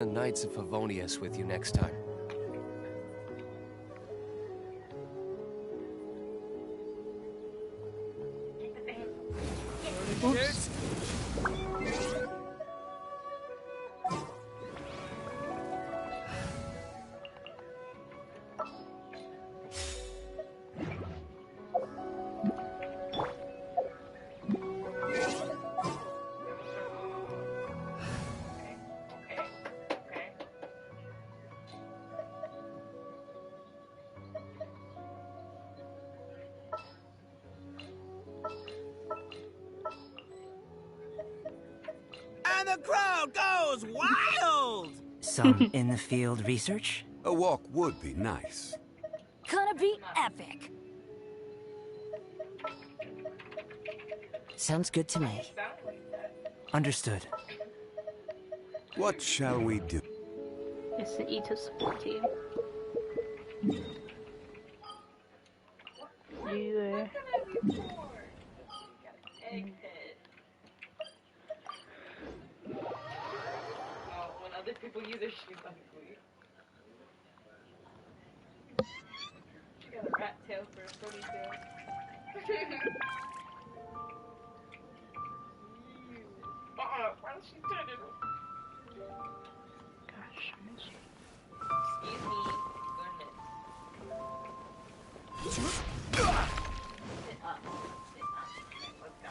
the Knights of Favonius with you next time. Oops. And the crowd goes wild! Some in-the-field research? A walk would be nice. Gonna be epic. Sounds good to me. Understood. What shall we do? It's the E to support team. You when other people use their shoes ugly. She got a rat tail for a ponytail. Why don't she turn it? gosh, I miss you. Excuse me. Sit up. Sit up. Let's go.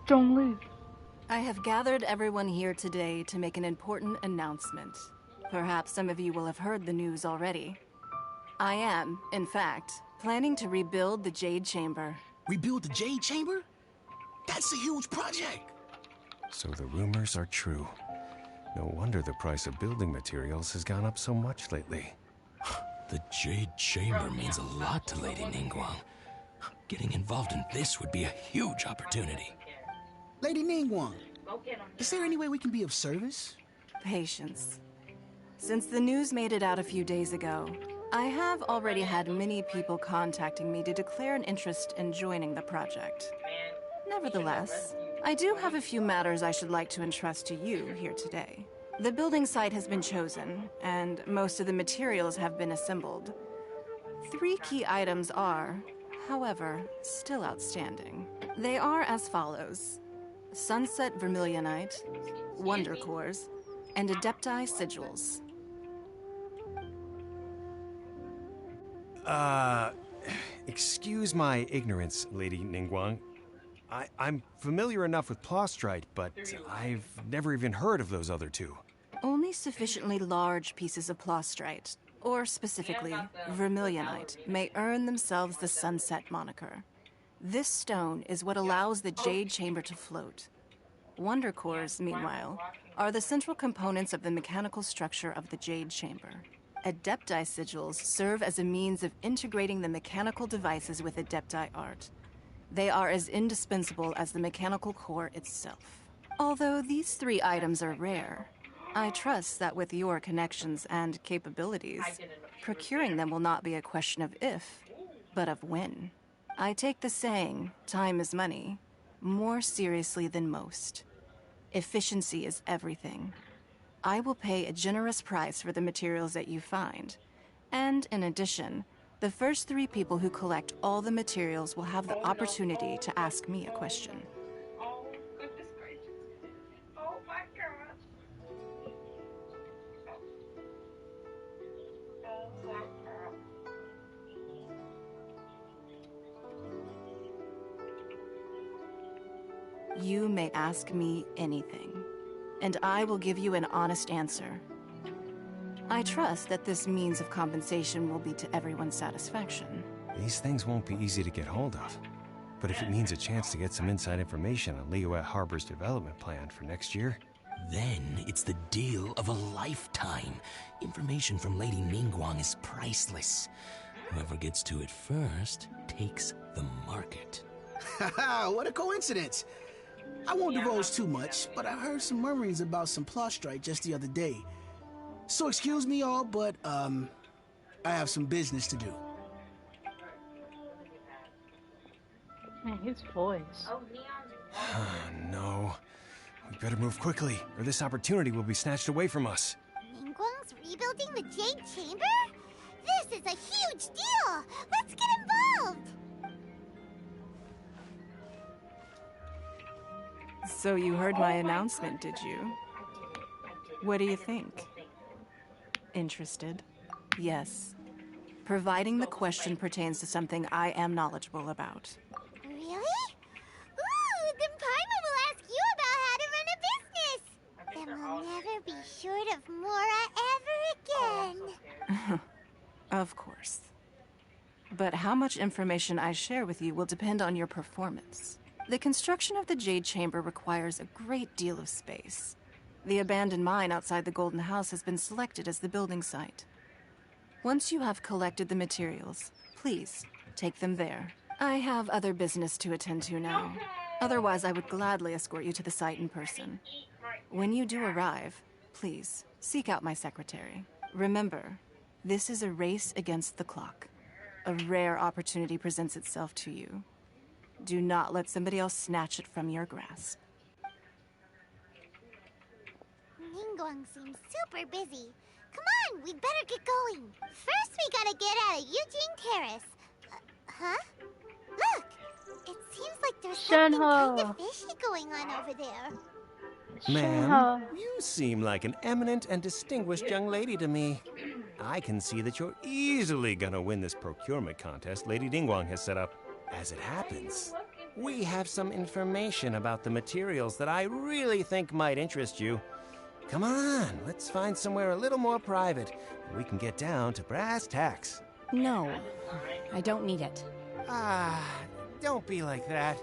Zhongli. I have gathered everyone here today to make an important announcement. Perhaps some of you will have heard the news already. I am, in fact, planning to rebuild the Jade Chamber. Rebuild the Jade Chamber? That's a huge project. So the rumors are true. No wonder the price of building materials has gone up so much lately. The Jade Chamber means a lot to Lady Ningguang. Getting involved in this would be a huge opportunity. Lady Ningguang, is there any way we can be of service? Patience. Since the news made it out a few days ago, I have already had many people contacting me to declare an interest in joining the project. Nevertheless, I do have a few matters I should like to entrust to you here today. The building site has been chosen, and most of the materials have been assembled. 3 key items are, however, still outstanding. They are as follows: Sunset Vermilionite, Wonder Cores, and Adepti Sigils. Excuse my ignorance, Lady Ningguang. I'm familiar enough with Plostrite, but I've never even heard of those other two. Only sufficiently large pieces of Plostrite, or specifically Vermilionite, may earn themselves the Sunset moniker. This stone is what allows the Jade Chamber to float. Wonder Cores, meanwhile, are the central components of the mechanical structure of the Jade Chamber. Adepti Sigils serve as a means of integrating the mechanical devices with Adepti art. They are as indispensable as the mechanical core itself. Although these 3 items are rare, I trust that with your connections and capabilities, procuring them will not be a question of if, but of when. I take the saying, time is money, more seriously than most. Efficiency is everything. I will pay a generous price for the materials that you find. And in addition, the first 3 people who collect all the materials will have the opportunity to ask me a question. Oh, goodness gracious. Oh my gosh. Oh my God. You may ask me anything, and I will give you an honest answer. I trust that this means of compensation will be to everyone's satisfaction. These things won't be easy to get hold of. But if it means a chance to get some inside information on Liyue Harbor's development plan for next year... Then it's the deal of a lifetime. Information from Lady Ningguang is priceless. Whoever gets to it first takes the market. Haha, what a coincidence. I won't divulge too much, but I heard some murmurings about some Plostrite just the other day. So excuse me all, but, I have some business to do. Man, his voice. Oh, Neon's No. We better move quickly, or this opportunity will be snatched away from us. Ningguang's rebuilding the Jade Chamber? This is a huge deal! Let's get involved! So you heard my announcement, did you? What do you think? Interested? Yes. Providing the question pertains to something I am knowledgeable about. Really? Ooh, then Paimon will ask you about how to run a business! Then we'll never be short of Mora ever again. Of course. But how much information I share with you will depend on your performance. The construction of the Jade Chamber requires a great deal of space. The abandoned mine outside the Golden House has been selected as the building site. Once you have collected the materials, please take them there. I have other business to attend to now. Otherwise, I would gladly escort you to the site in person. When you do arrive, please seek out my secretary. Remember, this is a race against the clock. A rare opportunity presents itself to you. Do not let somebody else snatch it from your grasp. Ningguang seems super busy. Come on, we'd better get going. First, we gotta get out of Eugene Terrace. Huh? Look! It seems like there's something kind of fishy going on over there. Ma'am, you seem like an eminent and distinguished young lady to me. I can see that you're easily gonna win this procurement contest Lady Ningguang has set up. As it happens, we have some information about the materials that I really think might interest you. Come on, let's find somewhere a little more private. We can get down to brass tacks. No, I don't need it. Don't be like that.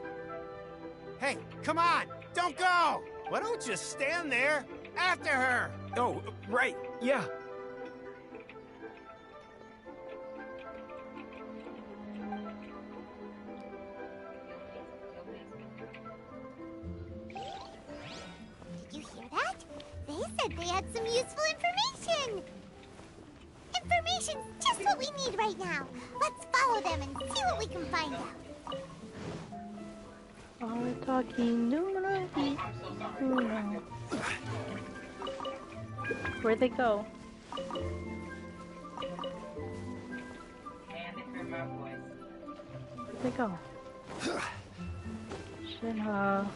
Hey, come on, don't go! Why don't you stand there after her? Oh, right, yeah. Did you hear that? They said they had some useful information! Information's just what we need right now. Let's follow them and see what we can find out. All we're talking numerally. No. Where'd they go? Where'd they go? Shinha.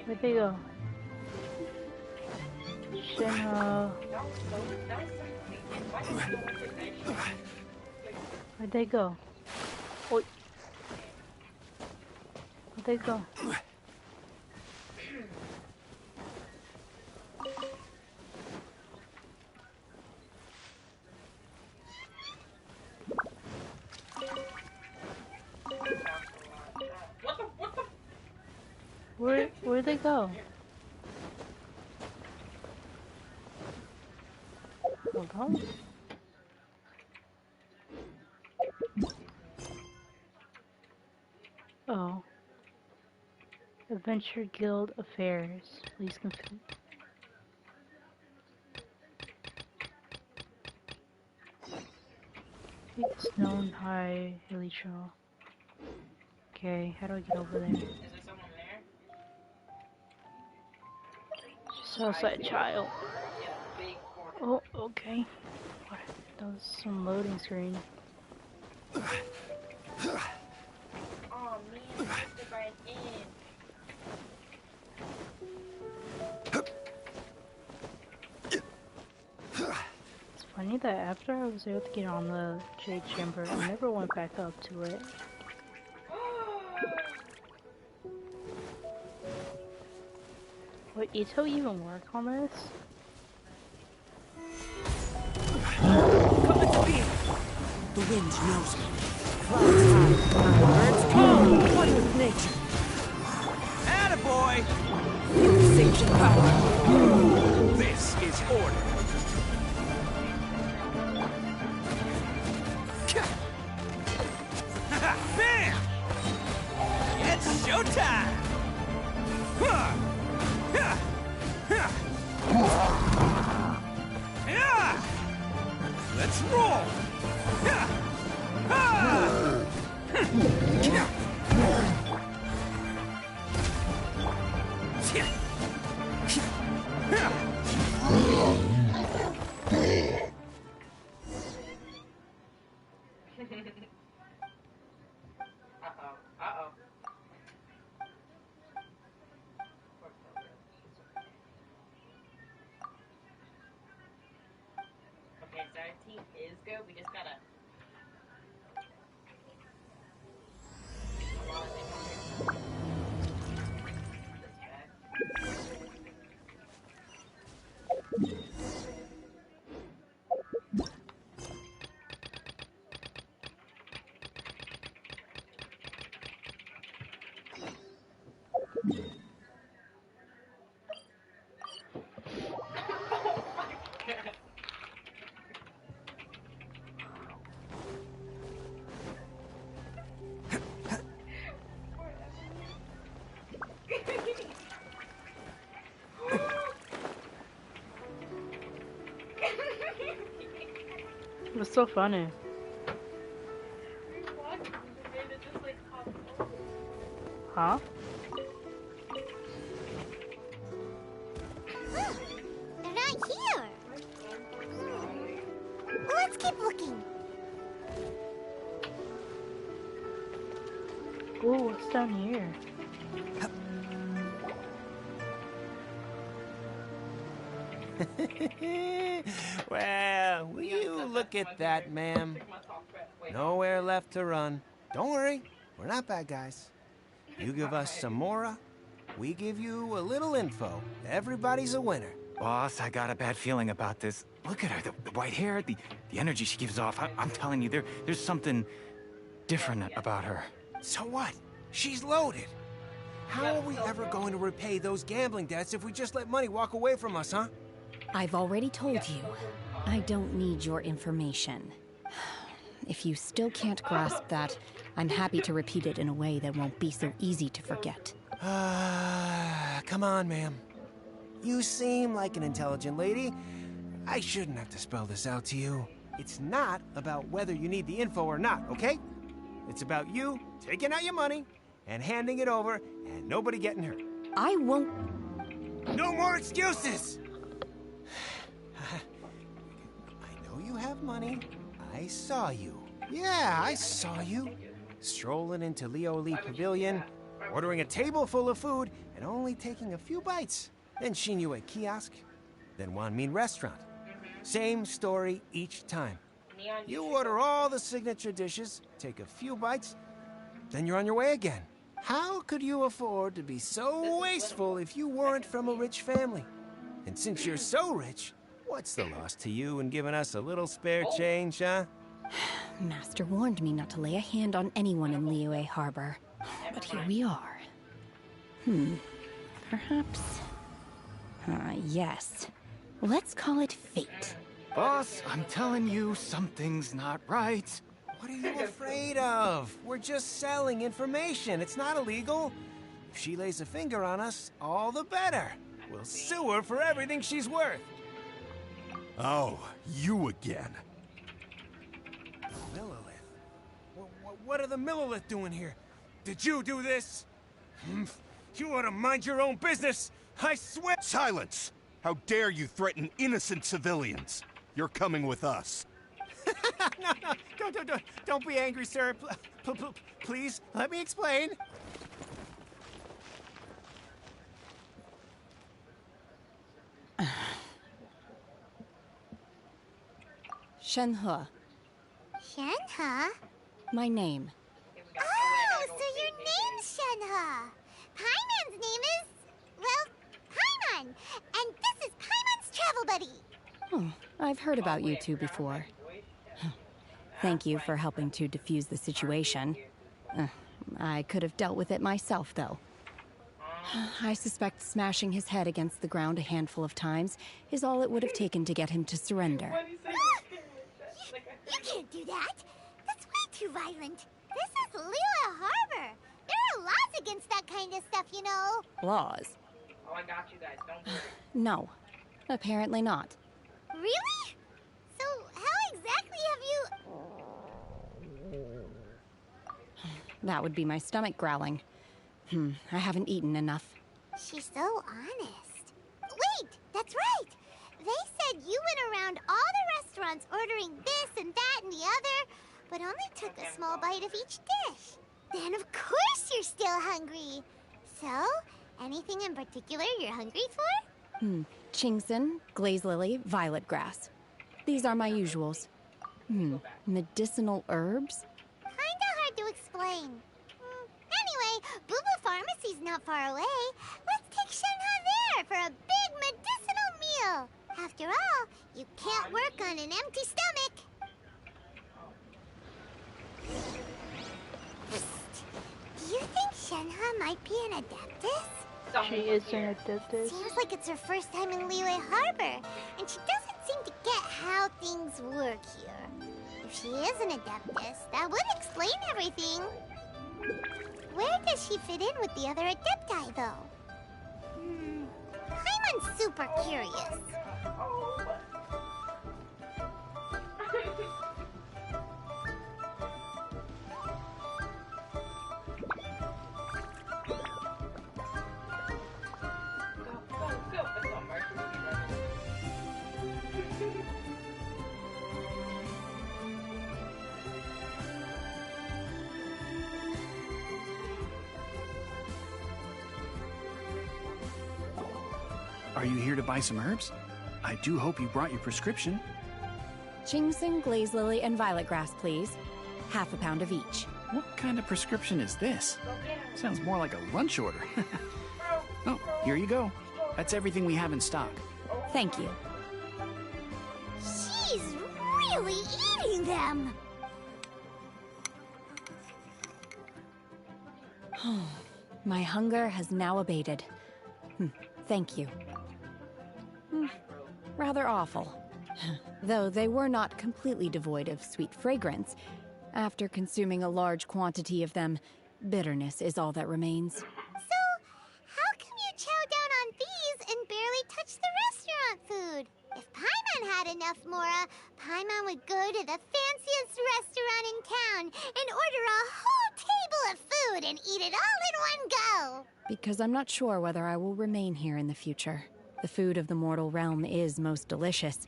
Where'd they go? Shinha. Where'd they go? Oi. Where'd they go? Where'd they go? Hold on. Oh. Adventure Guild Affairs. Please confirm. Take the Stone High Hilly Trail. Okay, how do I get over there? Just outside child. Oh, okay. What? That was some loading screen. Oh man, the right in. It's funny that after I was able to get on the Jade Chamber, I never went back up to it. Would Ito even work on this? The wind knows me. Clouds high, birds call. One with nature. Attaboy! Sensation power. This is order. Bam! It's showtime! Let's roll! Okay, so our team is good. We just gotta. It was so funny. Huh? They're not here. Let's keep looking. Ooh, what's down here? Well, will you look at that, ma'am? Nowhere left to run. Don't worry, we're not bad guys. You give us some mora, we give you a little info. Everybody's a winner. Boss, I got a bad feeling about this. Look at her, the white hair, the energy she gives off. I'm telling you, there's something different about her. So what? She's loaded. How are we ever going to repay those gambling debts if we just let money walk away from us, huh? I've already told you, I don't need your information. If you still can't grasp that, I'm happy to repeat it in a way that won't be so easy to forget. Come on, ma'am. You seem like an intelligent lady. I shouldn't have to spell this out to you. It's not about whether you need the info or not, okay? It's about you taking out your money and handing it over and nobody getting hurt. I won't... No more excuses! I know you have money. I saw you. Yeah, I saw you. Strolling into Leo Lee Pavilion, ordering a table full of food, and only taking a few bites. Then Shinyu kiosk, then Wanmin restaurant. Same story each time. You order all the signature dishes, take a few bites, then you're on your way again. How could you afford to be so wasteful if you weren't from a rich family? And since you're so rich, what's the loss to you in giving us a little spare change, huh? Master warned me not to lay a hand on anyone in Liyue Harbor. But here we are. Perhaps... yes. Let's call it fate. Boss, I'm telling you, something's not right. What are you afraid of? We're just selling information. It's not illegal. If she lays a finger on us, all the better. We'll sue her for everything she's worth. Oh, you again. Millilith? What are the Millilith doing here? Did you do this? You ought to mind your own business. I swear. Silence! How dare you threaten innocent civilians? You're coming with us. No, don't be angry, sir. Please, let me explain. Shenhe. Shenhe? My name. Oh, so your name's Shenhe. Paimon's name is... well, Paimon. And this is Paimon's travel buddy. Oh, I've heard about you two before. Thank you for helping to defuse the situation. I could have dealt with it myself, though. I suspect smashing his head against the ground a handful of times is all it would have taken to get him to surrender. You can't do that. That's way too violent. This is Liyue Harbor. There are laws against that kind of stuff, you know. Laws? Oh, I got you guys. Don't worry. No, apparently not. Really? So how exactly have you... That would be my stomach growling. I haven't eaten enough. She's so honest. Wait, that's right! They said you went around all the restaurants ordering this and that and the other, but only took a small bite of each dish. Then of course you're still hungry. So, anything in particular you're hungry for? Chingson, glaze lily, violet grass. These are my usuals. Medicinal herbs? Kinda hard to explain. Anyway, Boo Boo Pharmacy's not far away. Let's take Shenhe there for a big medicinal meal. After all, you can't work on an empty stomach. Do you think Shenhe might be an adeptus? She is an adeptus. Seems like it's her first time in Liyue Harbor, and she doesn't seem to get how things work here. If she is an adeptus, that would explain everything. Where does she fit in with the other adepti, though? I'm super curious. Are you here to buy some herbs? I do hope you brought your prescription. Chingson, glaze lily, and violet grass, please. Half a pound of each. What kind of prescription is this? Sounds more like a lunch order. Oh, here you go. That's everything we have in stock. Thank you. She's really eating them! My hunger has now abated. Thank you. Rather awful. Though they were not completely devoid of sweet fragrance. After consuming a large quantity of them, bitterness is all that remains. So, how come you chow down on these and barely touch the restaurant food? If Paimon had enough Mora, Paimon would go to the fanciest restaurant in town and order a whole table of food and eat it all in one go. Because I'm not sure whether I will remain here in the future. The food of the mortal realm is most delicious.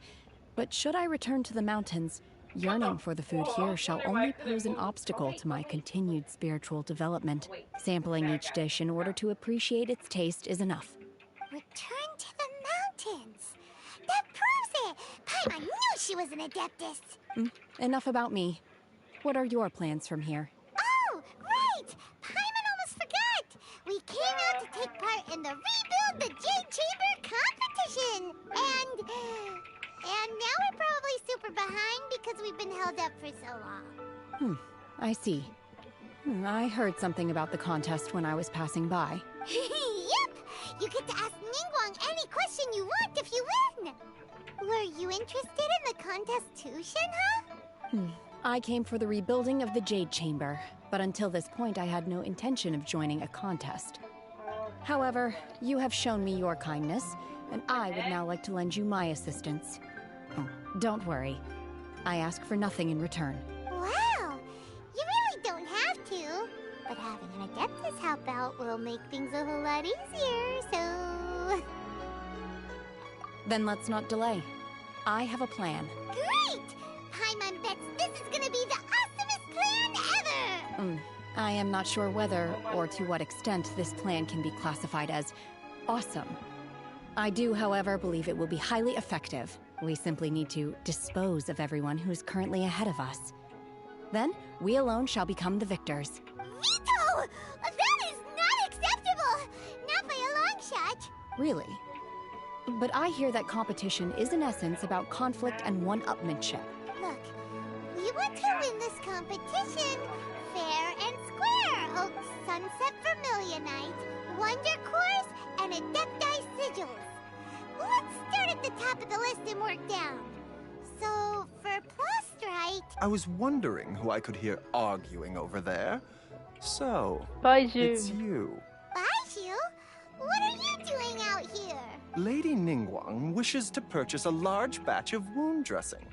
But should I return to the mountains, yearning for the food here shall only pose an obstacle to my continued spiritual development. Sampling each dish in order to appreciate its taste is enough. Return to the mountains. That proves it! Paimon knew she was an adeptus. Enough about me. What are your plans from here? Oh, right! Paimon almost forgot! We came out to take part in the Rebuild the Jade Chamber competition! And now we're probably super behind because we've been held up for so long. I see. I heard something about the contest when I was passing by. Yep! You get to ask Ningguang any question you want if you win! Were you interested in the contest too, Shenhe? I came for the rebuilding of the Jade Chamber, but until this point I had no intention of joining a contest. However, you have shown me your kindness, and I would now like to lend you my assistance. Don't worry. I ask for nothing in return. Wow! You really don't have to. But having an adeptus help out will make things a whole lot easier, so... Then let's not delay. I have a plan. Great! Paimon bets this is gonna be the awesomest plan ever! I am not sure whether or to what extent this plan can be classified as awesome. I do, however, believe it will be highly effective. We simply need to dispose of everyone who is currently ahead of us. Then, we alone shall become the victors. Veto! That is not acceptable! Not by a long shot! Really? But I hear that competition is in essence about conflict and one-upmanship. Look, we want to win this competition fair and square. Oh, Sunset Vermilionite, Wonder Course, and Adepti Sigils. Let's start at the top of the list and work down. So, for Plustrite... I was wondering who I could hear arguing over there. So, Baiju. it's you. Baiju? What are you doing out here? Lady Ningguang wishes to purchase a large batch of wound dressing.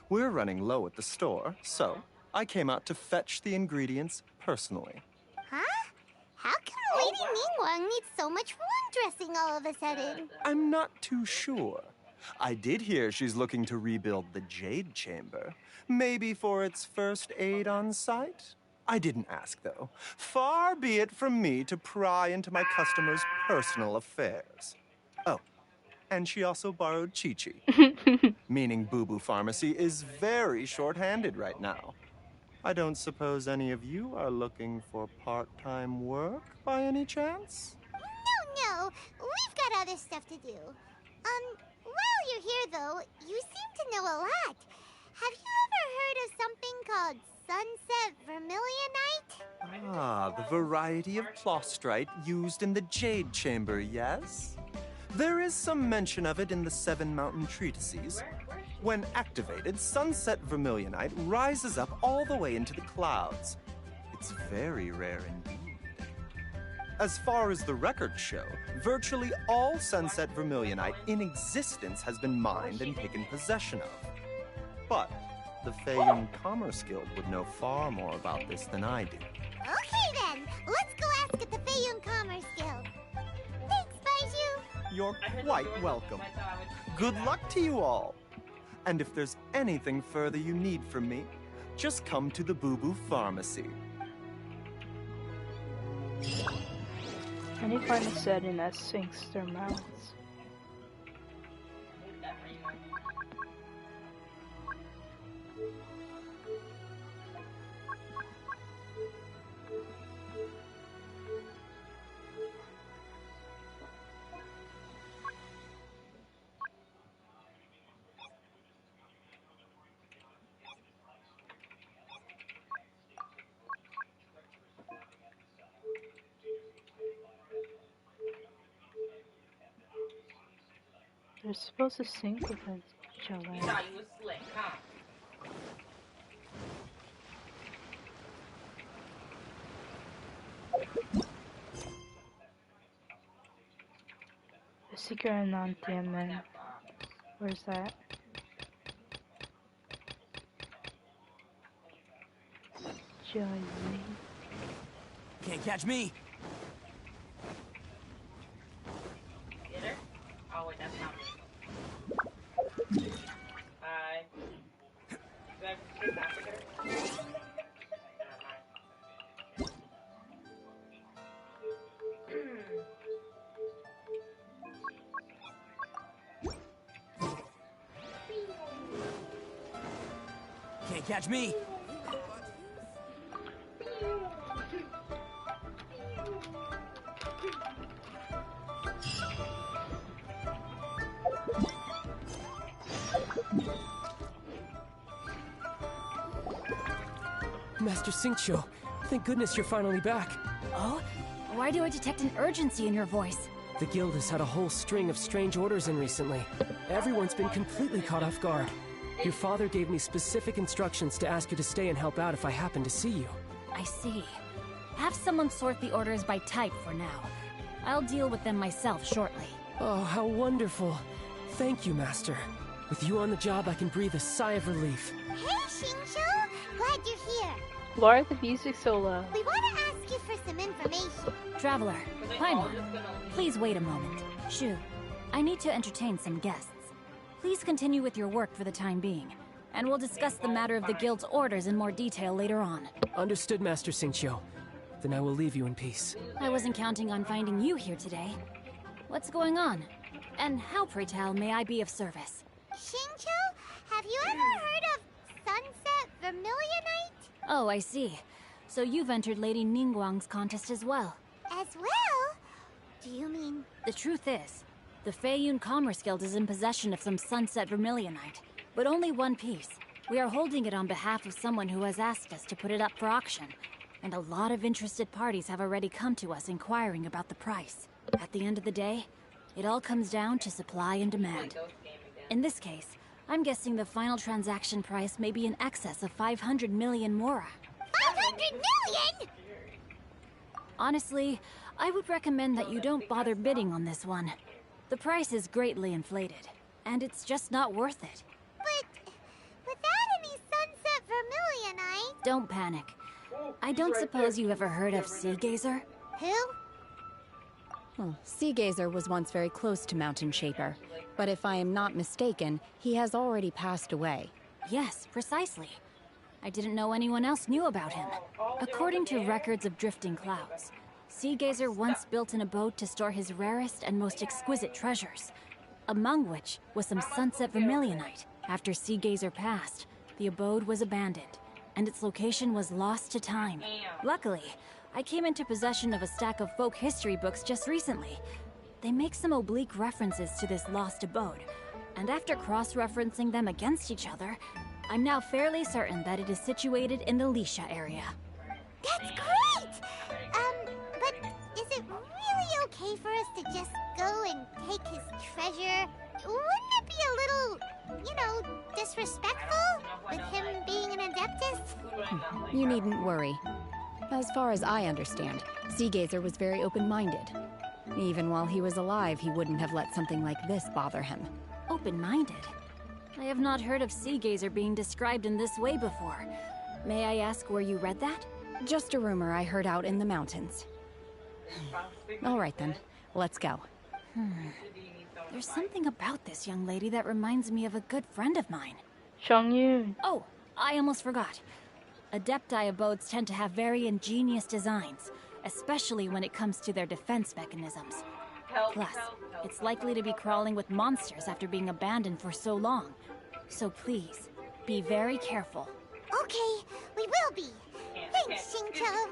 We're running low at the store, so I came out to fetch the ingredients personally. guessing all of a sudden? I'm not too sure. I did hear she's looking to rebuild the Jade Chamber. Maybe for its first aid on site? I didn't ask, though. Far be it from me to pry into my customers' personal affairs. Oh, and she also borrowed Chi-Chi. Meaning Boo Boo Pharmacy is very short-handed right now. I don't suppose any of you are looking for part-time work by any chance? No, we've got other stuff to do. While you're here, though, you seem to know a lot. Have you ever heard of something called Sunset Vermilionite? Ah, the variety of plostrite used in the Jade Chamber, yes? There is some mention of it in the Seven Mountain Treatises. When activated, Sunset Vermilionite rises up all the way into the clouds. It's very rare indeed. As far as the records show, virtually all Sunset Vermilionite in existence has been mined and taken possession of. But the Feiyun Commerce Guild would know far more about this than I do. Okay then, let's go ask at the Feiyun Commerce Guild. Thanks, Baiju. You're quite welcome. Good luck to you all. And if there's anything further you need from me, just come to the Boo Boo Pharmacy. Any final setting that sinks their mouths. They're supposed to sync with each other. You thought you was slick, huh? The secret Anantiamen. Where's that? Joy. Can't catch me. Get her? Oh wait, that's not me. Bye. Do I get that to her? Can't catch me. Master Xingqiu, thank goodness you're finally back. Oh? Why do I detect an urgency in your voice? The guild has had a whole string of strange orders in recently. Everyone's been completely caught off guard. Your father gave me specific instructions to ask you to stay and help out if I happen to see you. I see. Have someone sort the orders by type for now. I'll deal with them myself shortly. Oh, how wonderful. Thank you, Master. With you on the job, I can breathe a sigh of relief. Hey, Xingqiu! Glad you're here. Why are the music so loud? We want to ask you for some information. Traveler, Paimon, please wait a moment. Shu, I need to entertain some guests. Please continue with your work for the time being, and we'll discuss the matter of the guild's orders in more detail later on. Understood, Master Xingqiu. Then I will leave you in peace. I wasn't counting on finding you here today. What's going on? And how, pray tell, may I be of service? Xingqiu, have you ever heard of Sunset Vermilionite? Oh, I see. So you've entered Lady Ningguang's contest as well. As well? Do you mean... The truth is, the Feiyun Commerce Guild is in possession of some Sunset Vermilionite, but only one piece. We are holding it on behalf of someone who has asked us to put it up for auction, and a lot of interested parties have already come to us inquiring about the price. At the end of the day, it all comes down to supply and demand. In this case, I'm guessing the final transaction price may be in excess of 500 million mora. 500 million?! Honestly, I would recommend that you don't bother bidding on this one. The price is greatly inflated, and it's just not worth it. But without any Sunset Vermilionite... Don't panic. I don't suppose you ever heard of Sea Gazer? Who? Sea Gazer was once very close to Mountain Shaper, but if I am not mistaken, he has already passed away. Yes, precisely. I didn't know anyone else knew about him. According to records of drifting clouds, Sea Gazer once built an abode to store his rarest and most exquisite treasures, among which was some sunset vermilionite. After Sea Gazer passed, the abode was abandoned, and its location was lost to time. Luckily, I came into possession of a stack of folk history books just recently. They make some oblique references to this lost abode, and after cross-referencing them against each other, I'm now fairly certain that it is situated in the Lisha area. That's great! But is it really okay for us to just go and take his treasure? Wouldn't it be a little, disrespectful with him being an Adeptus? You needn't worry. As far as I understand, Sea Gazer was very open-minded. Even while he was alive, he wouldn't have let something like this bother him. Open-minded? I have not heard of Sea Gazer being described in this way before. May I ask where you read that? Just a rumor I heard out in the mountains. All right then, let's go. There's something about this young lady that reminds me of a good friend of mine. Xiangyun. Oh, I almost forgot. Adepti abodes tend to have very ingenious designs, especially when it comes to their defense mechanisms. Plus, it's likely to be crawling with monsters after being abandoned for so long. So please, be very careful. Okay, we will be. Thanks, Xingqiu.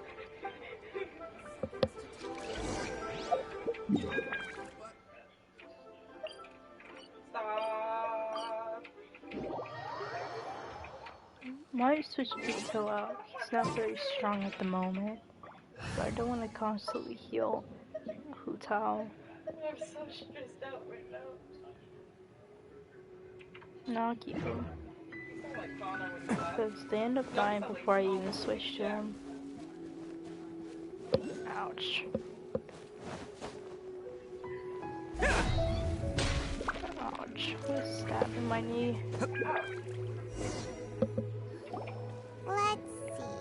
Might switch Vito out. He's not very strong at the moment. But I don't want to constantly heal Hu Tao. I'm so stressed out right now. No, I'll keep him. Because they end up dying before I even switch to him. Ouch. Ouch. Who's stabbing my knee? Let's see.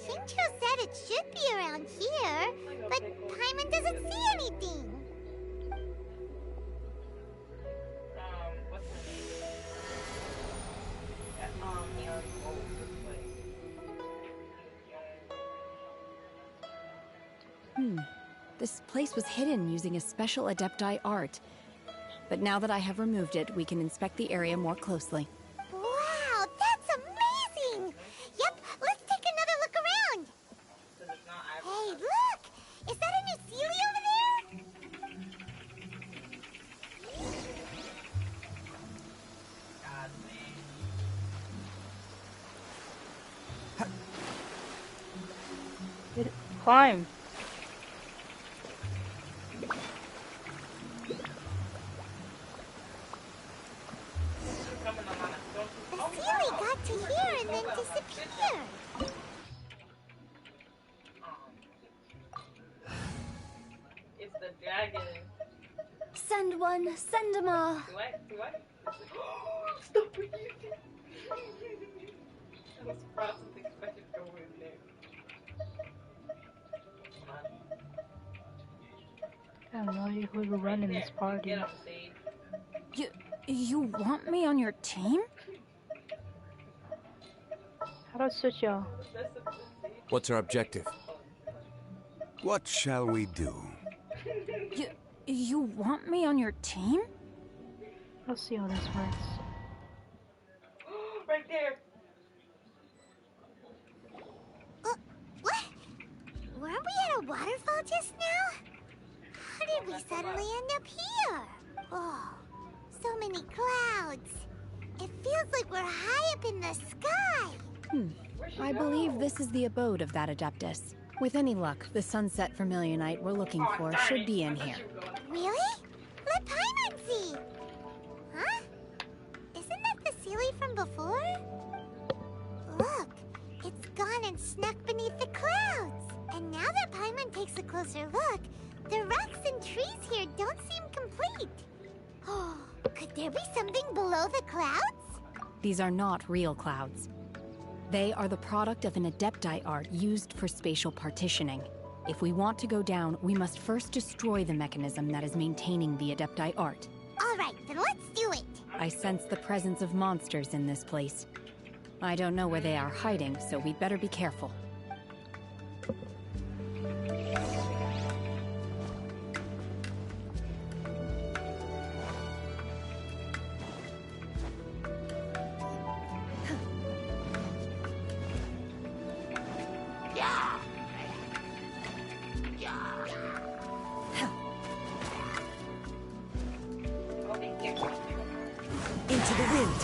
Xingqiu said it should be around here, but Paimon doesn't see anything. This place was hidden using a special Adepti art. But now that I have removed it, we can inspect the area more closely. Wow, that's amazing! Yep, let's take another look around. Hey, look! Is that a new Sealy over there? Climb. The Sealy got to here and then disappeared. It's the dragon. Send one, send 'em all. What? Stop breathing. I was surprised and expected to go in there. I have no idea who to run in this party. You want me on your team? How do I switch y'all? What's our objective? What shall we do? You want me on your team? Let's see how this works. Right there. What? Weren't we at a waterfall just now? How did we suddenly end up here? Oh, so many clouds. It feels like we're high up in the sky. I believe this is the abode of that Adeptus. With any luck, the sunset vermilionite we're looking for should be in here. Really? Let Paimon see. Huh? Isn't that the Sealy from before? Look, it's gone and snuck beneath the clouds. And now that Paimon takes a closer look, the rocks and trees here don't seem complete. Oh, could there be something below the clouds? These are not real clouds. They are the product of an Adepti art used for spatial partitioning. If we want to go down, we must first destroy the mechanism that is maintaining the Adepti art. All right, then let's do it. I sense the presence of monsters in this place. I don't know where they are hiding, so we'd better be careful. Into the wind.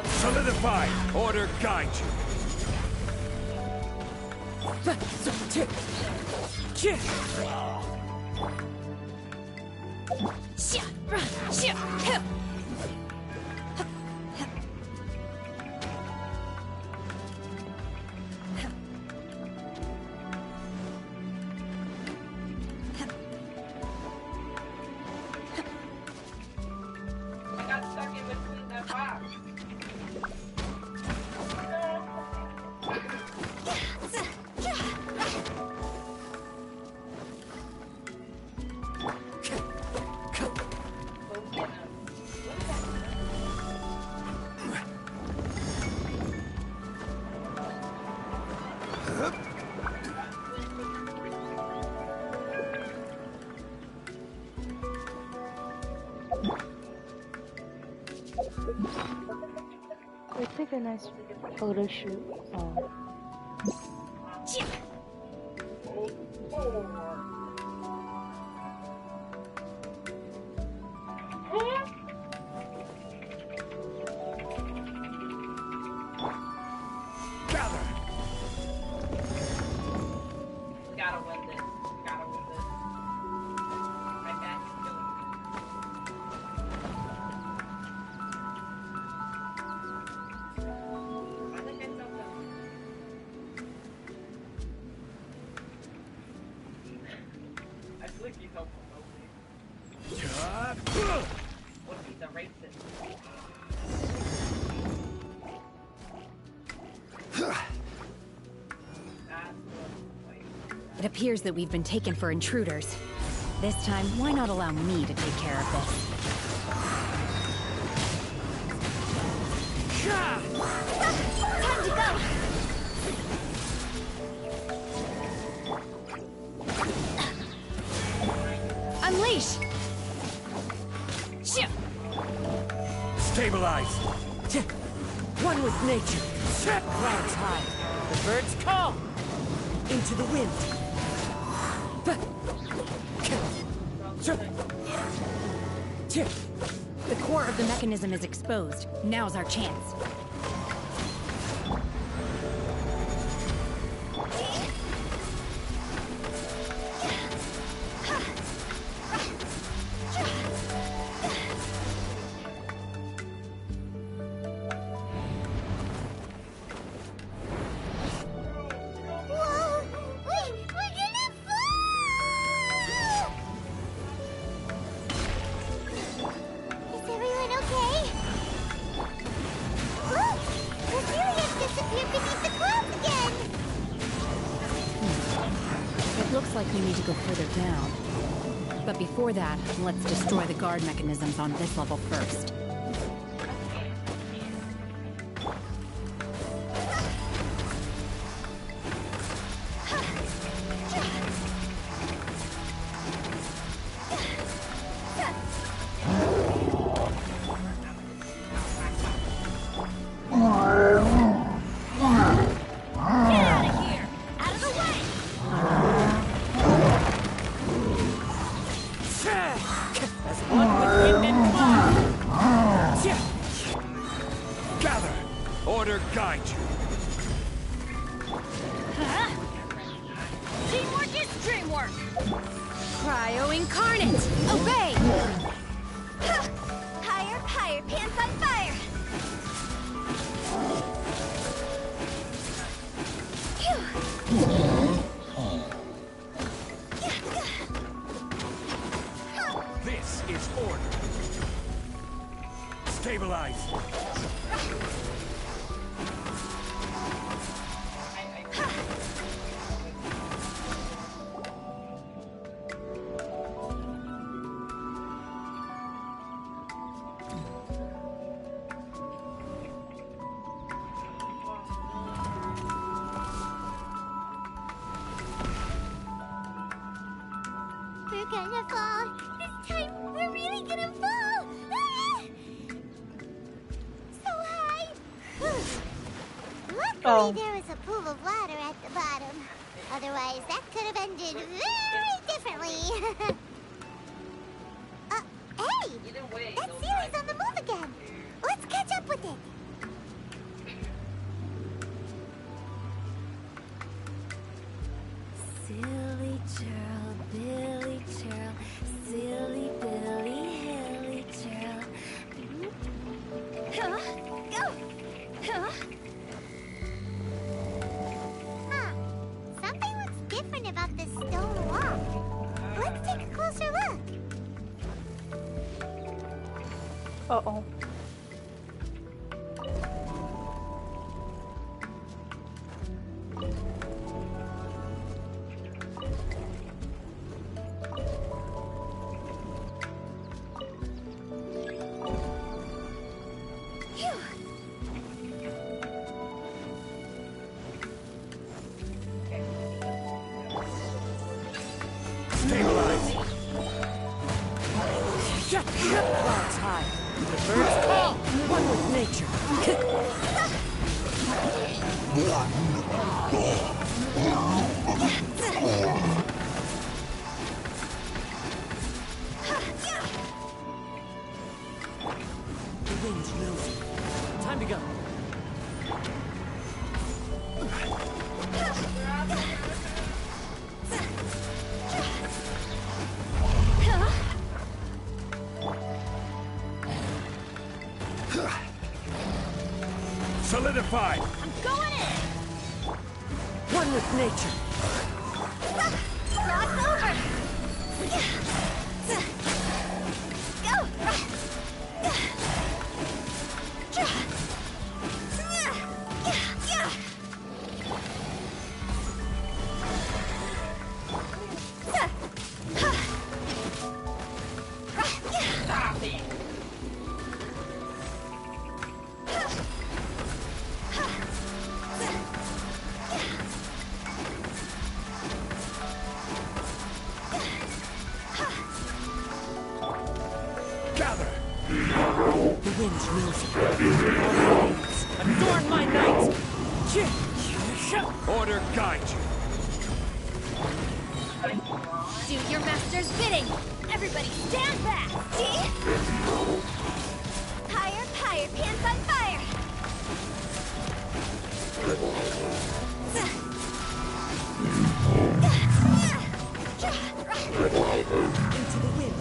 Solidify! Order guide you. Let's take a nice photo shoot. Gotta win this. Gotta win this. Right back. I feel like he's helpful. What if he's a racist? It appears that we've been taken for intruders. This time, why not allow me to take care of this? Time to go. Unleash! Stabilize! One with nature. Clouds high. The birds call. Into the wind. The core of the mechanism is exposed. Now's our chance. Whoa! We're gonna fall! Is everyone okay? Look! Brazilia's disappeared beneath the clouds again! It looks like we need to go further down. But before that, let's destroy the guard mechanisms on this level first. Gather! Order guide you. Teamwork is dreamwork! Cryo Incarnate! Obey! Higher, higher, pants on fire! This is order. Stabilize. gonna fall. This time, we're really gonna fall. Ah! So high. Luckily, there was a pool of water at the bottom. Otherwise, that could have ended very differently. Hey! That series on the move again. Let's catch up with it. Silly churl, Billy churl, silly Billy, hilly churl. Huh? Go! Huh? Huh. Something looks different about this stone wall. Let's take a closer look. Uh-oh. Stabilize! Shut clouds high! The birds call! One with nature! The wind's losing. Time to go. Solidify! I'm going in! One with nature! Cross over! Go! Stop it! Gather! The wind's losing. All hands, adorn my knights! Order guide you. Do your master's bidding! Everybody stand back! See? Higher, higher, pants on fire! Into the wind.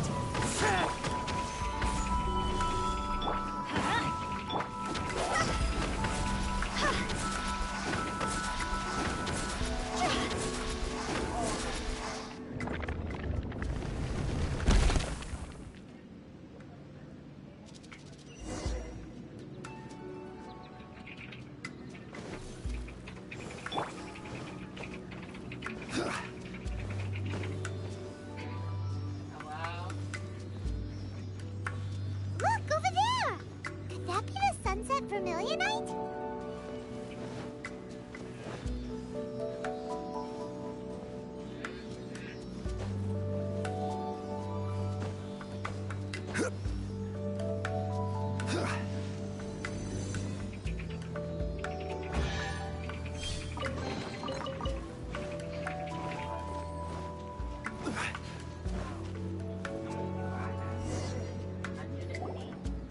Look, over there! Could that be the sunset vermilionite?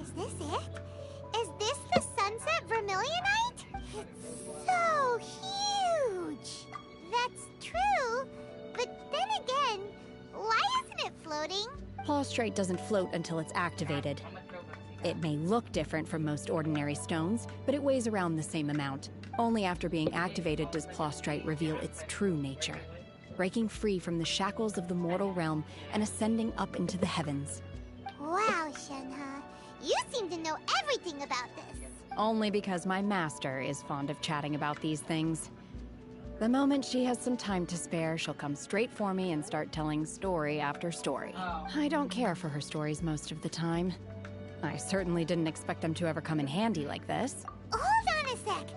Is this it? Is this the sunset vermilionite? It's so huge! That's true, but then again, why isn't it floating? Plaustrite doesn't float until it's activated. It may look different from most ordinary stones, but it weighs around the same amount. Only after being activated does Plaustrite reveal its true nature, breaking free from the shackles of the mortal realm and ascending up into the heavens. Wow, Shenhe, you seem to know everything about this. Only because my master is fond of chatting about these things. The moment she has some time to spare, she'll come straight for me and start telling story after story. I don't care for her stories most of the time. I certainly didn't expect them to ever come in handy like this. Hold on a sec.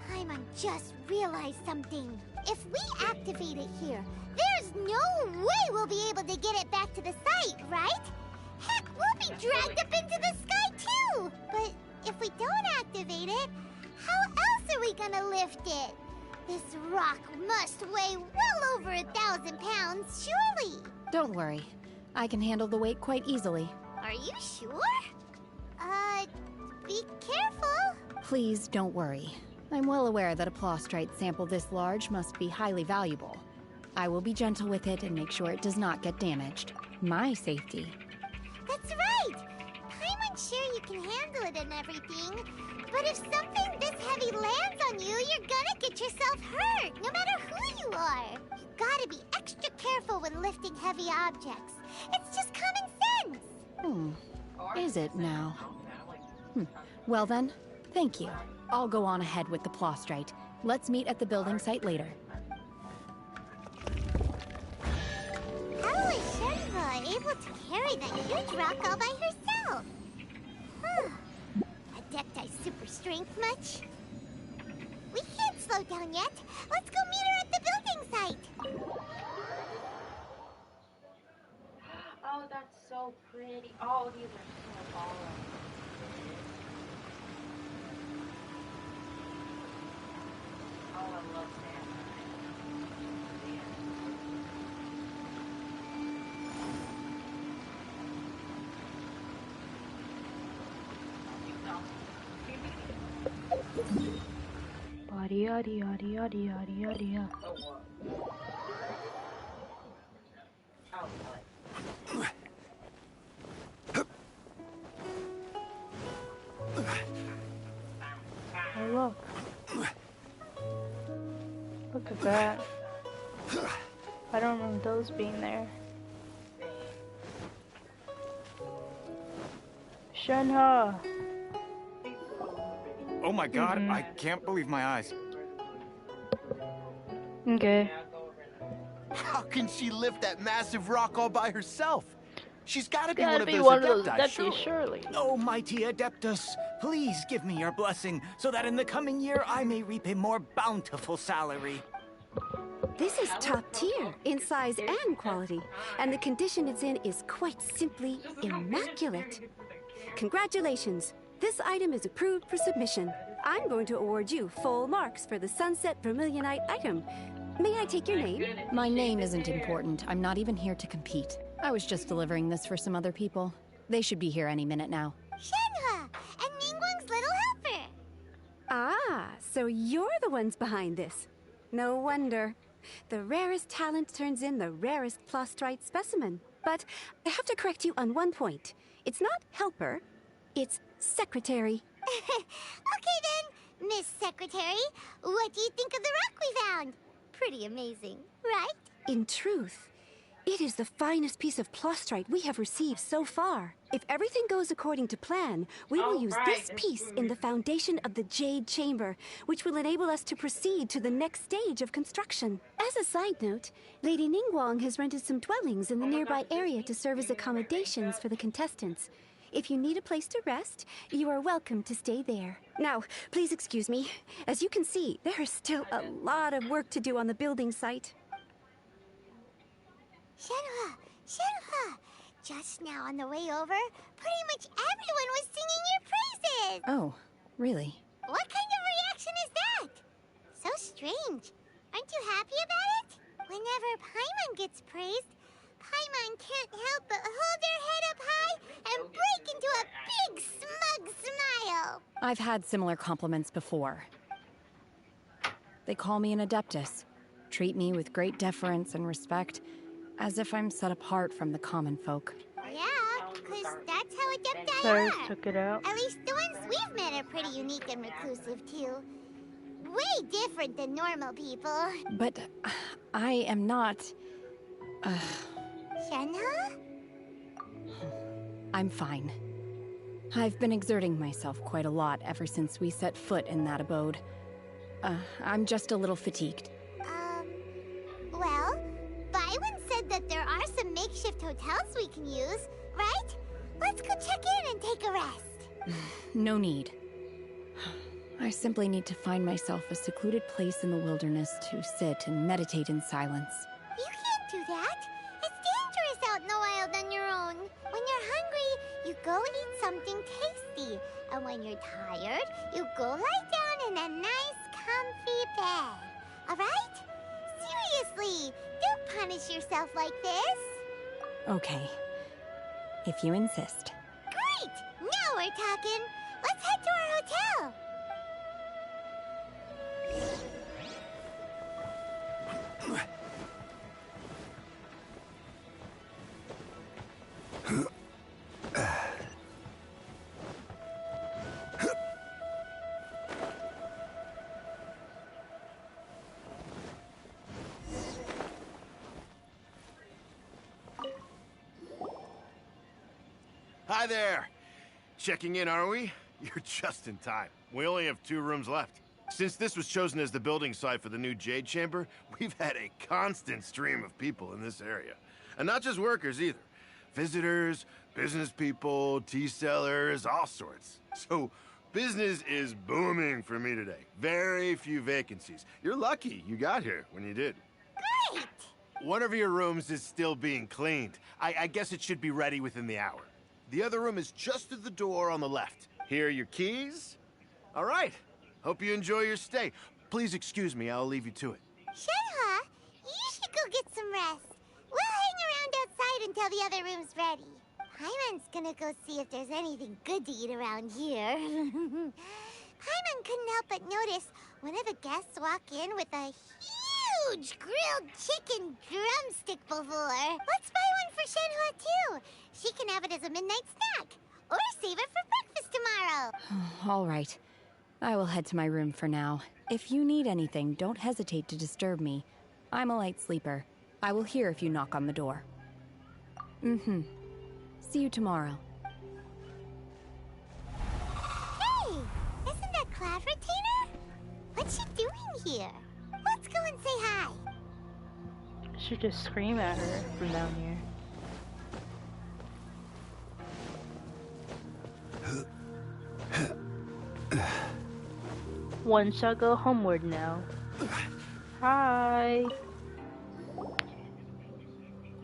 Paimon just realized something. If we activate it here, there's There's no way we'll be able to get it back to the site, right? Heck, we'll be dragged up into the sky too! But if we don't activate it, how else are we gonna lift it? This rock must weigh well over 1,000 pounds, surely! Don't worry. I can handle the weight quite easily. Are you sure? Be careful. Please don't worry. I'm well aware that a plostrite sample this large must be highly valuable. I will be gentle with it and make sure it does not get damaged. My safety. That's right! Paimon's sure you can handle it and everything, but if something this heavy lands on you, you're gonna get yourself hurt, no matter who you are. You gotta be extra careful when lifting heavy objects. It's just common sense. Is it now? Well then, thank you. I'll go on ahead with the plostrite. Let's meet at the building site later. How is Shenhua able to carry that huge rock all by herself? Adepti super strength much? We can't slow down yet. Let's go meet her at the building site. Oh, that's so pretty. Oh, these are so baller. Oh, I love Body yada yada yada yada yada yada. Oh look. Look at that. I don't remember those being there. Shenhua! Oh my god, I can't believe my eyes. Okay. How can she lift that massive rock all by herself? She's gotta be Gotta one of those Adepti, Adepti, surely. Oh, mighty Adeptus, please give me your blessing, so that in the coming year I may reap a more bountiful salary. This is top tier in size and quality, and the condition it's in is quite simply immaculate. Congratulations! This item is approved for submission. I'm going to award you full marks for the Sunset Vermilionite item. May I take your name? My name isn't important. I'm not even here to compete. I was just delivering this for some other people. They should be here any minute now. Shenhua! And Ningguang's little helper! Ah, so you're the ones behind this. No wonder. The rarest talent turns in the rarest plostrite specimen. But I have to correct you on one point. It's not helper, it's secretary. Okay then, Miss Secretary, what do you think of the rock we found? Pretty amazing, right? In truth, it is the finest piece of plostrite we have received so far. If everything goes according to plan, we will use this piece in the foundation of the Jade Chamber, which will enable us to proceed to the next stage of construction. As a side note, Lady Ningguang has rented some dwellings in the nearby area to serve as accommodations for the contestants. If you need a place to rest, you are welcome to stay there. Now, please excuse me. As you can see, there is still a lot of work to do on the building site. Shenhua! Shenhua! Just now on the way over, pretty much everyone was singing your praises! Oh, really? What kind of reaction is that? So strange. Aren't you happy about it? Whenever Paimon gets praised, Paimon can't help but hold her head up high and break into a big smug smile. I've had similar compliments before. They call me an Adeptus, treat me with great deference and respect, as if I'm set apart from the common folk. Yeah, because that's how Adepti Sorry, are. took it out. At least the ones we've met are pretty unique and reclusive, too. Way different than normal people. But I am not... Shenhua? I'm fine. I've been exerting myself quite a lot ever since we set foot in that abode. I'm just a little fatigued. Well, Byron said that there are some makeshift hotels we can use, right? Let's go check in and take a rest. No need. I simply need to find myself a secluded place in the wilderness to sit and meditate in silence. You can't do that. It's dangerous out in the wild on your own. When you're hungry, you go eat something tasty. And when you're tired, you go lie down in a nice, comfy bed. Alright? Seriously, don't punish yourself like this. Okay. If you insist. Great! Now we're talking. Let's head to our hotel. Hi there. Checking in, are we? You're just in time. We only have 2 rooms left. Since this was chosen as the building site for the new Jade Chamber, we've had a constant stream of people in this area. And not just workers either. Visitors, business people, tea sellers, all sorts. So, business is booming for me today. Very few vacancies. You're lucky you got here when you did. Great! One of your rooms is still being cleaned. I guess it should be ready within the hour. The other room is just at the door on the left. Here are your keys. All right. Hope you enjoy your stay. Please excuse me, I'll leave you to it. Shenhua, you should go get some rest. We'll hang around outside until the other room's ready. Paimon's gonna go see if there's anything good to eat around here. Paimon couldn't help but notice one of the guests walk in with a huge grilled chicken drumstick before. Let's buy one for Shenhua too. She can have it as a midnight snack. Or save it for breakfast tomorrow. All right. I will head to my room for now. If you need anything, don't hesitate to disturb me. I'm a light sleeper. I will hear if you knock on the door. Mm-hmm. See you tomorrow. Hey! Isn't that Cloud Retainer? What's she doing here? Let's go and say hi. I should just scream at her from down here. One shall go homeward now. Hi.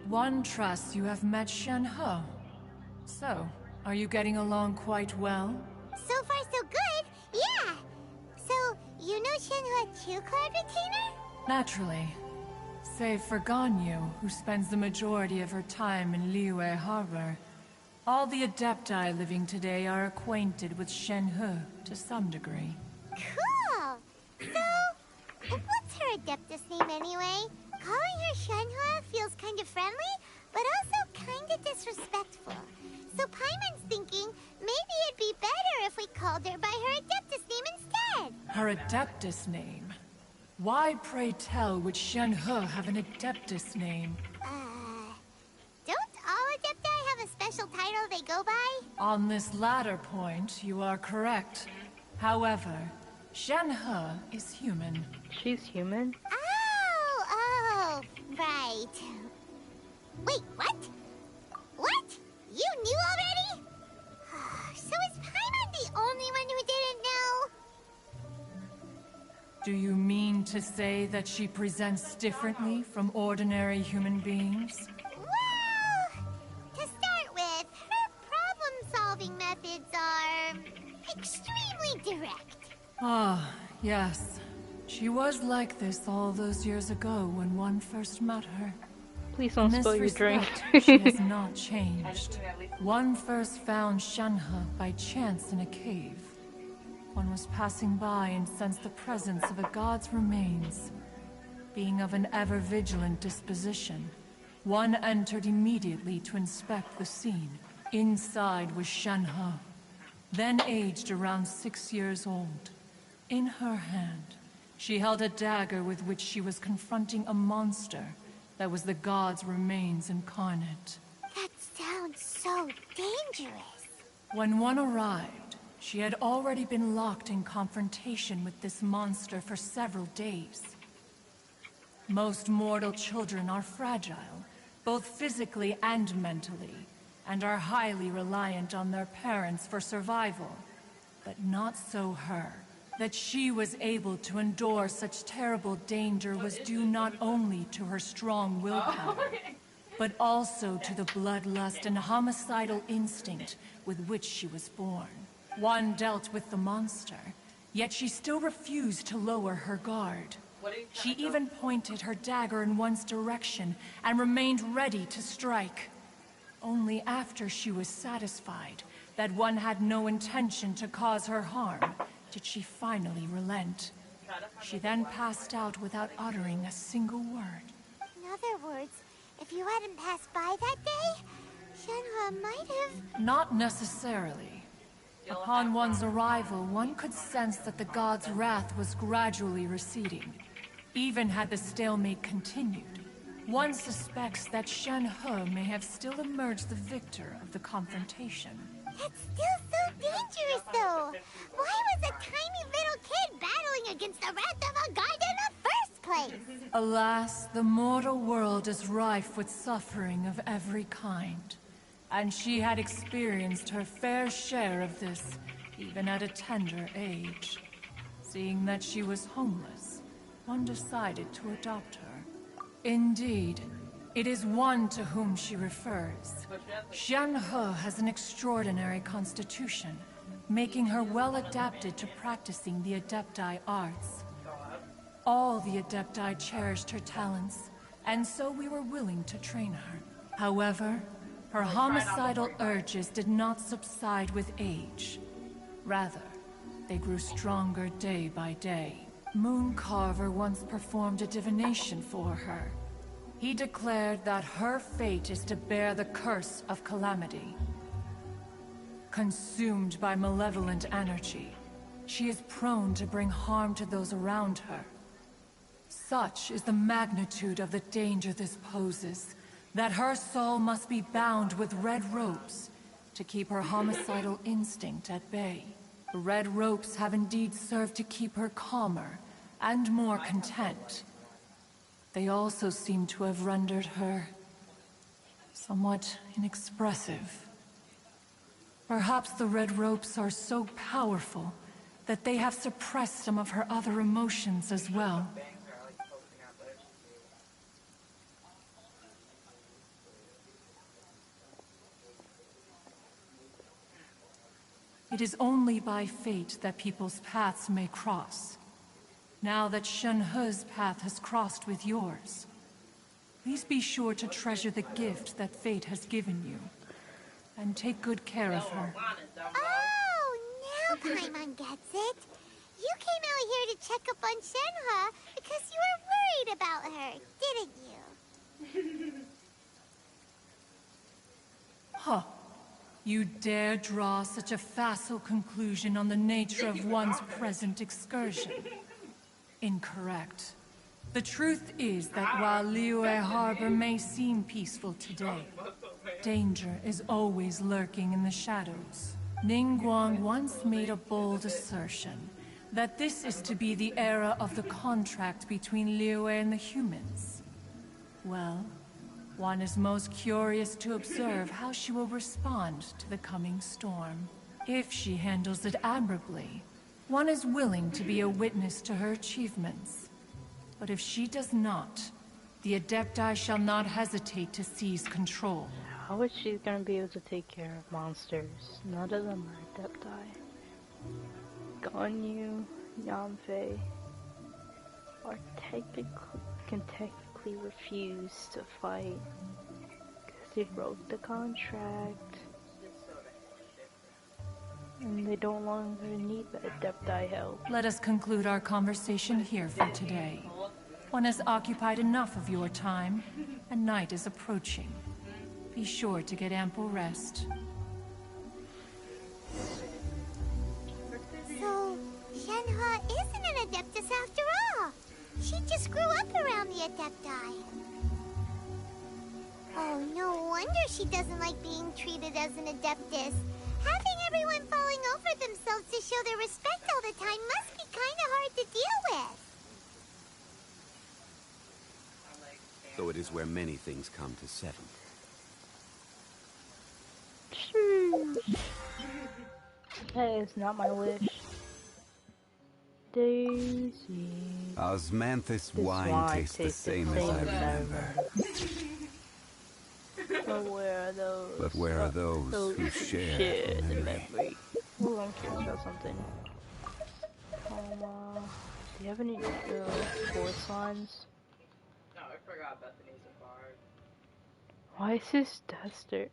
One trusts you have met Shenhe. So, are you getting along quite well? So far so good, yeah. So, you know Shenhua too, Cloud Retainer? Naturally. Save for Ganyu, who spends the majority of her time in Liyue Harbor. All the Adepti living today are acquainted with Shenhe to some degree. Cool! So, what's her Adeptus name anyway? Calling her Shenhua feels kind of friendly, but also kind of disrespectful. So Paimon's thinking maybe it'd be better if we called her by her Adeptus name instead. Her Adeptus name? Why, pray tell, would Shenhe have an Adeptus name? Don't all Adepti have a special title they go by? On this latter point, you are correct. However, Shenhe is human. She's human? Oh, right. Wait, what? What? You knew already? So is Paimon the only one who didn't know? Do you mean to say that she presents differently from ordinary human beings? Well, to start with, her problem-solving methods are extremely direct. Ah, yes. She was like this all those years ago when one first met her. Please don't spill your drink. She has not changed. One first found Shenhe by chance in a cave. One was passing by and sensed the presence of a god's remains. Being of an ever-vigilant disposition, one entered immediately to inspect the scene. Inside was Shenhe, then aged around 6 years old. In her hand, she held a dagger with which she was confronting a monster that was the god's remains incarnate. That sounds so dangerous. When one arrived, she had already been locked in confrontation with this monster for several days. Most mortal children are fragile, both physically and mentally, and are highly reliant on their parents for survival. But not so her. That she was able to endure such terrible danger was due not only to her strong willpower, but also to the bloodlust and homicidal instinct with which she was born. One dealt with the monster, yet she still refused to lower her guard. She even pointed her dagger in one's direction and remained ready to strike. Only after she was satisfied that one had no intention to cause her harm did she finally relent. She then passed out without uttering a single word. In other words, if you hadn't passed by that day, Shenhua might have... Not necessarily. Upon one's arrival, one could sense that the god's wrath was gradually receding. Even had the stalemate continued, one suspects that Shenhe may have still emerged the victor of the confrontation. That's still so dangerous, though! Why was a tiny little kid battling against the wrath of a god in the first place? Alas, the mortal world is rife with suffering of every kind. And she had experienced her fair share of this, even at a tender age. Seeing that she was homeless, one decided to adopt her. Indeed, it is one to whom she refers. Shenhe has an extraordinary constitution, making her well adapted to practicing the Adepti arts. All the Adepti cherished her talents, and so we were willing to train her. However, her homicidal urges did not subside with age. Rather, they grew stronger day by day. Mooncarver once performed a divination for her. He declared that her fate is to bear the curse of calamity. Consumed by malevolent energy, she is prone to bring harm to those around her. Such is the magnitude of the danger this poses, that her soul must be bound with red ropes to keep her homicidal instinct at bay. The red ropes have indeed served to keep her calmer and more content. They also seem to have rendered her somewhat inexpressive. Perhaps the red ropes are so powerful that they have suppressed some of her other emotions as well. It is only by fate that people's paths may cross. Now that Shenhe's path has crossed with yours, please be sure to treasure the gift that fate has given you, and take good care of her. Oh, now Paimon gets it. You came out here to check up on Shenhe because you were worried about her, didn't you? Huh. You dare draw such a facile conclusion on the nature of one's present excursion. Incorrect. The truth is that while Liyue Harbor may seem peaceful today, danger is always lurking in the shadows. Ningguang once made a bold assertion that this is to be the era of the contract between Liyue and the humans. Well, one is most curious to observe how she will respond to the coming storm. If she handles it admirably, one is willing to be a witness to her achievements. But if she does not, the Adepti shall not hesitate to seize control. How is she gonna be able to take care of monsters? None of them are Adepti. Ganyu, Yanfei can technically refuse to fight because they broke the contract. And they no longer need the Adepti help. Let us conclude our conversation here for today. One has occupied enough of your time, and night is approaching. Be sure to get ample rest. So, Shenhe isn't an Adeptus after all. She just grew up around the Adepti. Oh, no wonder she doesn't like being treated as an Adeptus. Having everyone falling over themselves to show their respect all the time must be kind of hard to deal with. Though it is where many things come to settle. That is not my wish. Daisy. Osmanthus This wine tastes the same as I remember. But where are those? But where are those who share the memory? Ooh, I'm curious about something. Do you have any voice lines? No, I forgot Bethany's a bard. Why is this duster?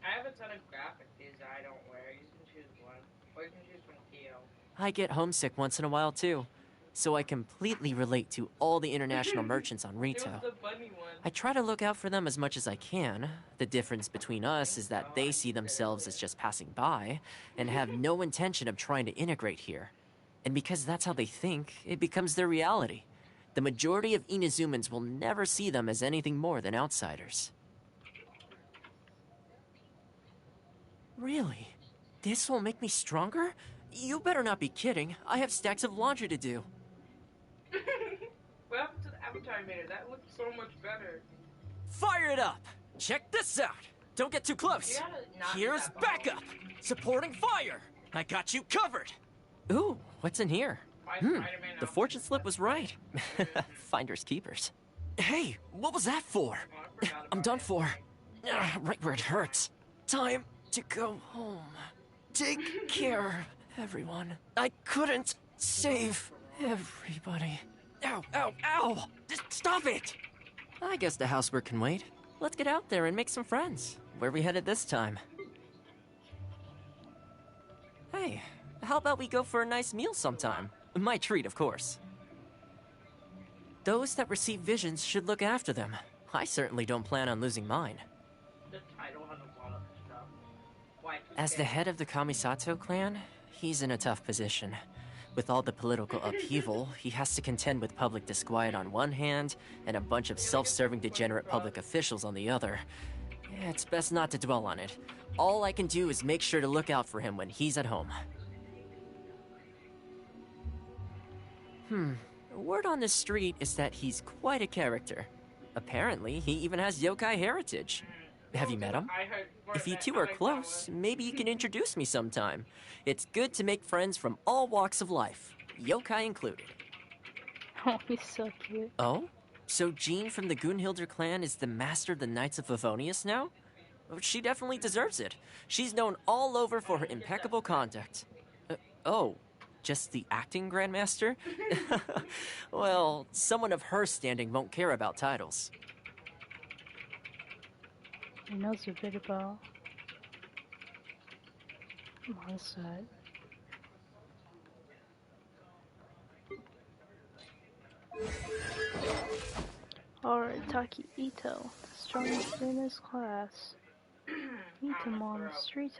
I have a ton of graphic tees that I don't wear. You can choose one. Or you can choose from Keo. I get homesick once in a while too, so I completely relate to all the international merchants on Rito. The bunny one. I try to look out for them as much as I can. The difference between us is that they see themselves as just passing by and have no intention of trying to integrate here. And because that's how they think, it becomes their reality. The majority of Inazumans will never see them as anything more than outsiders. Really? This will make me stronger? You better not be kidding. I have stacks of laundry to do. What happened to the avatar I made? That looks so much better. Fire it up! Check this out! Don't get too close! Here's backup! Supporting fire! I got you covered! Ooh, what's in here? The fortune slip was right. Finders keepers. Hey, what was that for? I'm done for. Right where it hurts. Time to go home. Take care, everyone. I couldn't save everybody. Ow, ow, ow! Just stop it! I guess the housework can wait. Let's get out there and make some friends. Where are we headed this time? Hey, how about we go for a nice meal sometime? My treat, of course. Those that receive visions should look after them. I certainly don't plan on losing mine. The title has a lot of stuff. As the head of the Kamisato clan, he's in a tough position. With all the political upheaval, he has to contend with public disquiet on one hand, and a bunch of self-serving degenerate public officials on the other. It's best not to dwell on it. All I can do is make sure to look out for him when he's at home. Word on the street is that he's quite a character. Apparently, he even has yokai heritage. Have you met him? If you two are close, maybe you can introduce me sometime. It's good to make friends from all walks of life, yokai included. Oh, he's so cute. Oh? So Jean from the Gunhilder clan is the master of the Knights of Favonius now? She definitely deserves it. She's known all over for her impeccable conduct. Oh, just the acting Grandmaster? Well, someone of her standing won't care about titles. He knows a bit about Monset. Alright, Taki Ito, the strongest in his class. Meet him on the street,